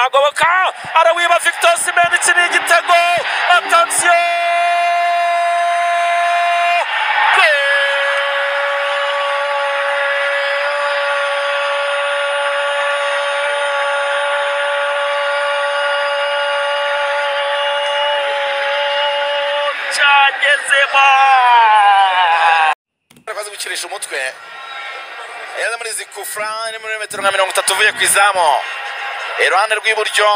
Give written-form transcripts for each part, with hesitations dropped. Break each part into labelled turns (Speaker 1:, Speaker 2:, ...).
Speaker 1: agoboka arawiba Victor Osimhen iki ni igitego. Attention cyagezemo
Speaker 2: bazi gukirisha umutwe yaza muri zikufra ni muri metero nka 30 uvuye ku izamu iruhande rw'iburyo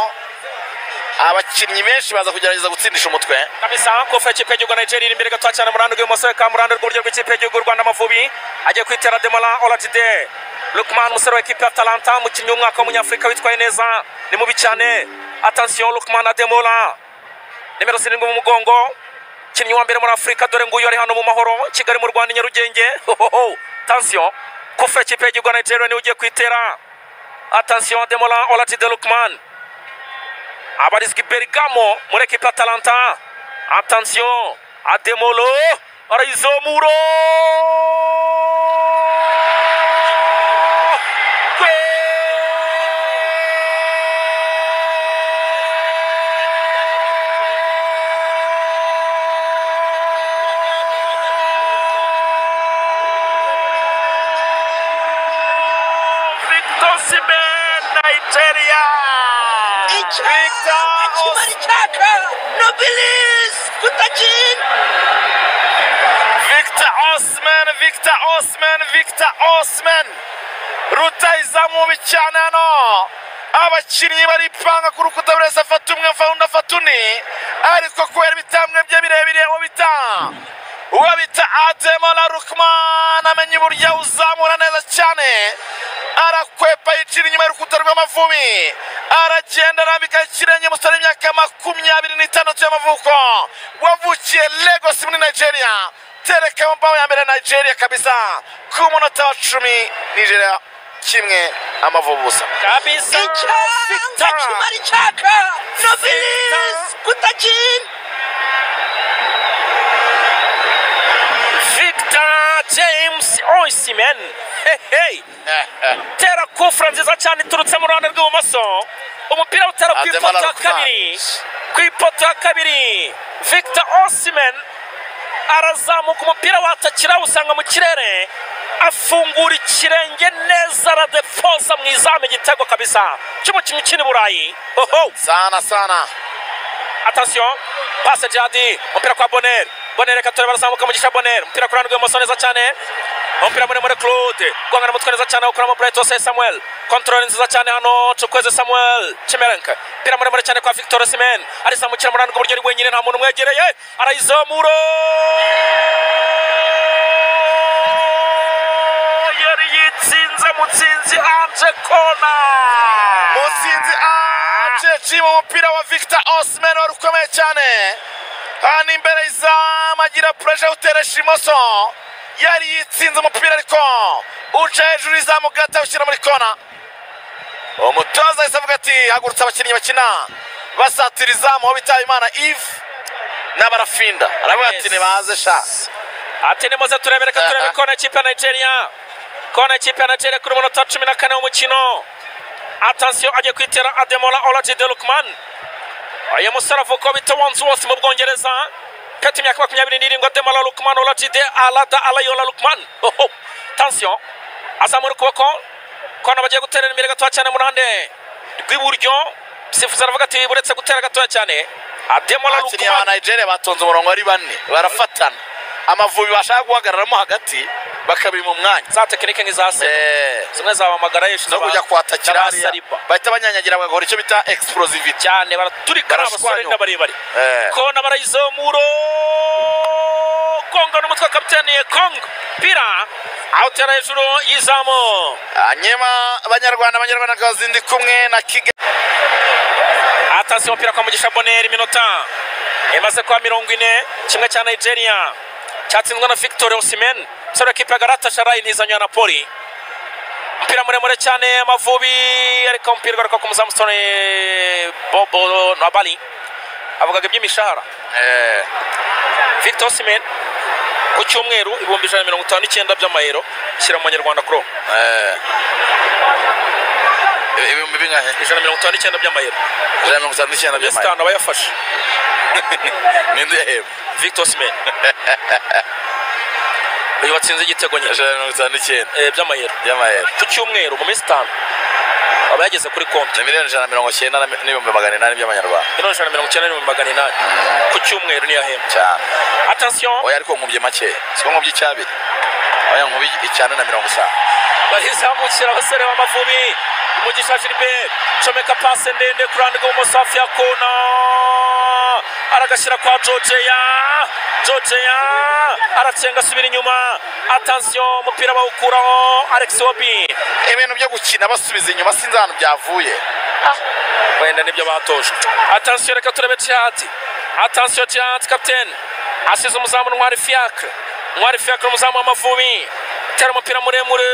Speaker 2: abakinnyi benshi baza kugerageza gutsindisha umutwe
Speaker 1: kabisa. Kofa ikipe y'igihugu Nigeria iri imbere gato cyane murando rw'imoso ka murando rw'uburyo rw'ikipe y'igihugu Rwanda Amavubi agiye kwitera Demola Olajide Lukman musore wa ikipe ya Atalanta umukinnyi w'umwaka w'umunyafrika witwaye neza ni mubi cyane. Attention Lukman Ademola nimero 7 mu mugongo kinnyi wa mbere muri Afrika dore nguyu ari hano mu mahoro Kigali mu Rwanda Nyarugenge. Attention Kofa ikipe y'igihugu Nigeria ni ugiye kwitera. Attention Demola Olajide Lukman abarizwa Bergamo muri equipe Atalanta. Attention Ademolo arayizomuro Victor Osimhen Nigeria. Victor Osimhen rutayizamu bicyane hano abakinnyi baripanga ku rukuta buri wese afata umwe afata undi ariko kubera ibitambwe bye birebire uwo bita Ademola Lukman amenye uburyo uzamura neza cyane arakwepa yicira inyuma y'urukuta rw'Amavubi aragenda arambika ikirenge musore w'imyaka 26 y'amavuko wavukiye Lagos muri Nigeria. Tereka mbao ya mbere Nigeria kabisa ku munota wa 10 Nigeria kimwe Amavubi busa kabisa.
Speaker 3: Kimari chaka Nobilis Kutakin
Speaker 1: Victor James Osimhen tera kufra nziza cyane turutse mu ruhande rw'ibumoso umupira utera ku ipoto ya kabiri Victor Osimhen arazamuka umupira watakira usanga mu kirere afungura ikirenge neza aradefosa mu izamu igitego kabisa cy'umukinnyi ukina i Burayi.
Speaker 2: sana
Speaker 1: Attention passe Jadi umupira kwa Bonner reka turebe arazamuka mu gisha Bonner umupira ku ruhande rw'ibumoso neza cyane umupira muri Claude gwangana mutwe neza cyane ukora mu Bright Samuel control nziza cyane hano Chukwueze Samuel Chimerenka umupira muri cyane kwa Victor Osimhen arizamukira mu ruhande rw'uburyo ari wenyine nta muntu umwegereye arayizamura yari yitsinze mutsinzi anje kona
Speaker 2: mutsinzi anje jimo umupira wa Victor Osimhen warukomeye cyane hani imbere izamu agira pressure uteresha imoso yari yitsinze umupira ariko uca hejuru izamu gata ushyira muri kona. Umutoza isavuga ati hagurutsa abakinnyi bakina basatira izamu aho bitaye Imana Yves n'abarafinda aravuga ati nibaze sha
Speaker 1: ati nimuze turebe kona ikipe ya Nigeria kuri munota 14 w'umukino. Attention agiye kwitera Ademola Olajide Lukman aya musara vuko bita Wandsworth mu Bwongereza kati imyaka 27 Ademola Lukman Olajide Alayola Lukman. Attention azamura ukuboko kona bagiye guterera imbere gato cyane mu ruhande rw'iburyo sifuza aravuga ati buretse gutera gato cyane Ademola Lukman.
Speaker 2: Nigeria batonze umurongo ari bane barafatana Amavubi bashaka guhagararamo hagati bakabiri mu mwanya
Speaker 1: za tekinike nk'izase zimwe zabamagara yeshize
Speaker 2: no kujya kwatakira bahita banyanyagira bagahora icyo bita explosivity
Speaker 1: cyane baraturika abasore n'abarebare kona barayizomuro Kongo n'umutwe kapiteni Kongo pira awutera hejuru y'izamu
Speaker 2: anyema abanyarwanda kazindi kumwe na Kigali.
Speaker 1: Attention pira kwa Mugisha Bonner iminota emaze kwa 40 kimwe cya Nigeria cyatsinzwe na Victor Osimhen sore kipe Galatasaray nizanywa na Napoli. Mpira muremure cyane Amavubi ariko mpira garuka ku muzamusone Bobo Nabali avugaga iby'imishahara Victor Osimhen ku cyumweru 159 by'amayero shyira mu Nyarwanda kuro
Speaker 2: ibihumbi bingahe
Speaker 1: 159 by'amayero
Speaker 2: 159 by'amayero
Speaker 1: Stano bayafashe
Speaker 2: ninde yaheba
Speaker 1: Victor Osimhen uyu watsinze igitego nyine
Speaker 2: 159
Speaker 1: by'amayero ku cyumweru mu minsi 5 aba yageze kuri konti
Speaker 2: miliyoni 190 n'ibihumbi 800 by'amanyarwanda
Speaker 1: 190 ku cyumweru ni yahemba
Speaker 2: cyane
Speaker 1: attention
Speaker 2: oya ariko nkubye make siko nkubye cyabiri oya nkubye icyane na 50
Speaker 1: bahizamukira abasore b'Amavubi umugisha Gilbert comeka passe ndende kurande rw'ubumoso hafi ya kona aragashyira kwa Georgia aracenga asubira inyuma attention umupira bawukuraho Alex Obi
Speaker 2: ibintu byo gukina basubiza inyuma sinzi ahantu byavuye
Speaker 1: wenda nibyo batojwe attention reka turebe attention captain asize umuzamu Ntwari Fiacre umuzamu w'Amavubi tera umupira muremure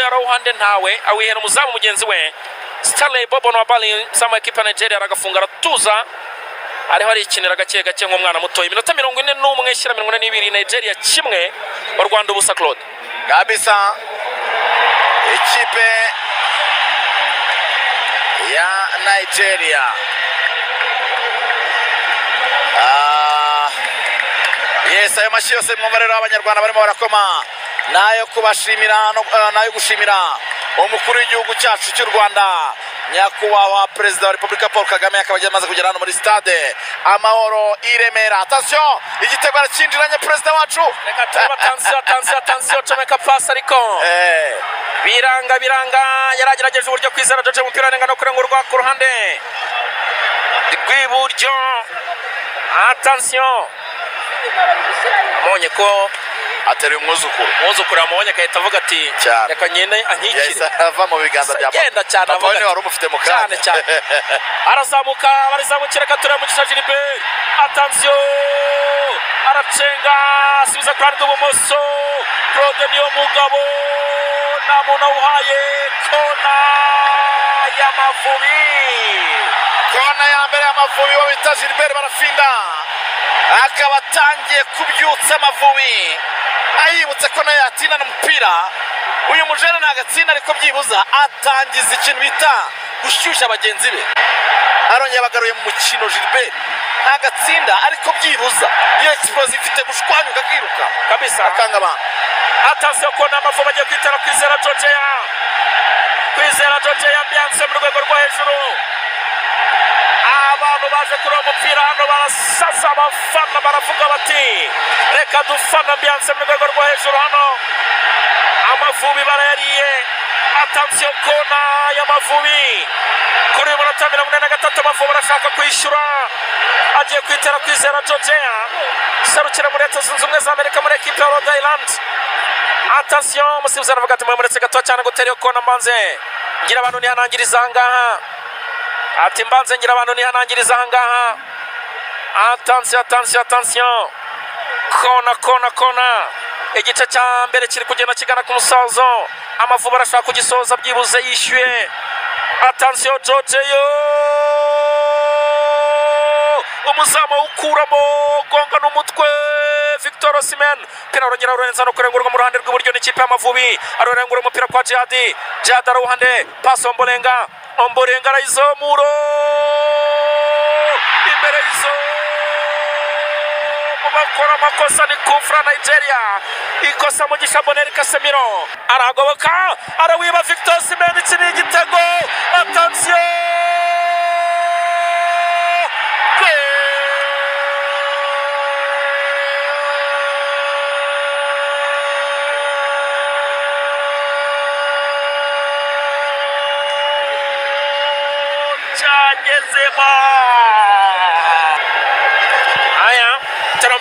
Speaker 1: arawuhande ntawe awihera umuzamu mugenzi we Stanley Bobo na bali sama ekipa Nigeria aragafunga aratuza ariho arikinira gake nk'umwana muto iminota 41 shyira 42 Nigeria kimwe u Rwanda ubusa Claude
Speaker 2: kabisa ekipe ya Nigeria yes ayo mashyi yose mwumva rero abanyarwanda barimo barakoma nayo kubashimira nayo gushimira umukuru w'igihugu cyacu cy'u Rwanda nyakubahwa perezida wa Repubulika Paul Kagame akaba yamaze kugera hano muri stade Amahoro i Remera. Attention igitego arakinjiranye perezida wacu
Speaker 1: reka tuba attention comeka pass ariko biranga yaragerageje uburyo kwizera George umupira arenga no kurengurwa ku ruhande rw'iburyo attention monye ko
Speaker 2: ateruye umwuzukuru
Speaker 1: amubonye akahita avuga ati reka nyine ankikire
Speaker 2: ava mu biganza bya
Speaker 1: papa
Speaker 2: we wari umufite mu kanya
Speaker 1: cyane arazamuka barizamukira katura mu gisha Gilbert attention aracenga asubiza kwa rw'ibumoso Claude niyo mugabo namuna uhaye kona y'Amavubi
Speaker 2: kona ya mbere y'Amavubi wo bita Gilbert barafinda akaba atangiye kubyutsa Amavubi ayibutse ko nayo yatina n'umupira uyu mujene ntagatsinda ariko byibuza atangiza ikintu bita gushyushya abagenzi be arongera bagaruye mu mukino Gilbert ntagatsinda ariko byibuza iyo explosive ifite gushwanyuka akiruka
Speaker 1: kabisa
Speaker 2: akanga abantu
Speaker 1: atase ko n'Amavubi agiye kwitera kwizera Georgia ambiance mu rwego rwo hejuru abantu baje kuri umupira hano barasasa abafana baravuga bati reka dufana ambiance mu rwego rwo hejuru hano Amavubi barayariye attention kona y'Amavubi kuri uyu munota 43 Amavubi barashaka kwishyura agiye kwitera kwizera Georgia serukira muri Leta Zunze Ubumwe za Amerika muri ekipe ya Rhode Island attention umusifuzi aravuga ati muretse gato cyane gutera iyo kona mbanze ngira abantu nihanangiriza ahangaha ati mbanze ngira abantu nihanangiriza ahangaha attention kona igice cya mbere kiri kugenda kigana ku musozo Amavubi arashaka kugisoza byibuze yishyuye attention Georgia umuzamu ukuramo gonga n'umutwe Victor Osimhen pira arongera arenza no kurengurwa mu ruhande rw'iburyo n'ikipe y'Amavubi arorengura umupira kwa Jihad aruhande pass Ombolenga arayizomuro imbere y'izo bakora amakosa ni kufra Nigeria ikosa mugisha Boneri Casemiro aragoboka arawiba Victor Osimhen ikiri igitego attention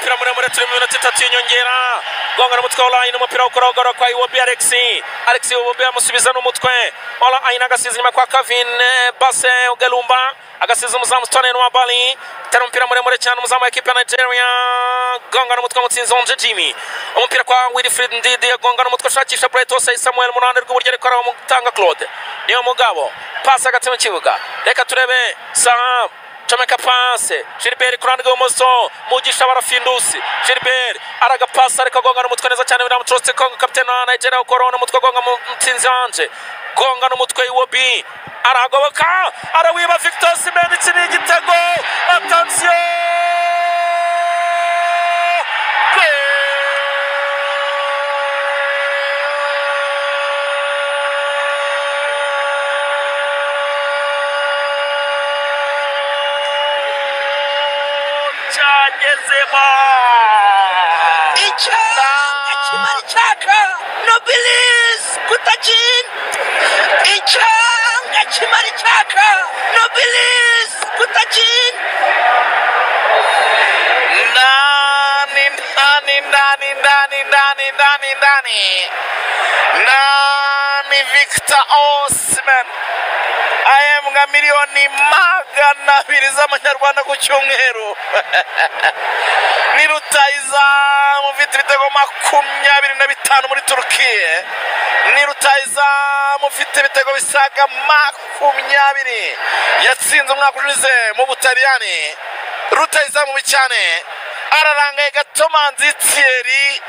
Speaker 1: mpira muremure turi mu minota 3 y'inyongera gonga n'umutwe online umupira ukorogora kwa Iwobi Alex Iwobi amusubiza n'umutwe ola aina agasiza inyuma kwa Kevin Basse Ugelumba agasiza umuzamu Stone wa Bali tera mpira muremure cyane umuzamu wa ekipe ya Nigeria gonga n'umutwe mutsinzi Onje Jimmy umupira kwa Wilfried Ndidi gonga n'umutwe shakisha Bright Osei Samuel munande rw'uburyo ariko aramutanga Claude niyo mugabo passa hagati mu kibuga reka turebe Sahab comeka passe Gilbert kurande rw'ubumoso mugisha barafindusi Gilbert aragapasa ariko gonga n'umutwe neza cyane biramutrose Kongo kapiteni wa Nigeria ukorona umutwe gonga mutsinzi Anje gonga n'umutwe w'Iwobi arahagoboka arawiba Victor Osimhen iki ni igitego attention cyagezemo
Speaker 3: icyanga kimara icyaka nobilis kutakin icyanga kimara icyaka nobilis kutakin
Speaker 2: Nani Victor Osimhen ahembwa miliyoni 200 z'amanyarwanda ku cyumweru ni rutahizamu ufite ibitego 25 muri Turukiya ni rutahizamu ufite ibitego bisaga 20 yatsinze umwaka ushize mu Butaliyani rutahizamu cyane ararangaye gato Manzi Thierry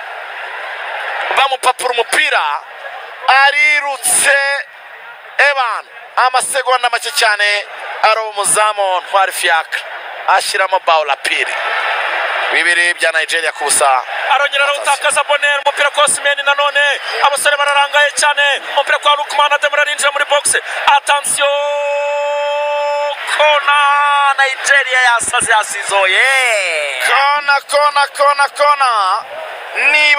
Speaker 2: bamupapura umupira arirutse Evan amasegonda make cyane aro umuzamu Ntwari Fiacre ashyiramo Baula Piri bibiri bya Nigeria kubusa
Speaker 1: arongera arawutakaza Bonner umupira kwa Osimhen nanone abasore bararangaye cyane umupira kwa Lukman Ademura arinjira muri box attention kona Nigeria yasaze yasizoye
Speaker 2: kona ni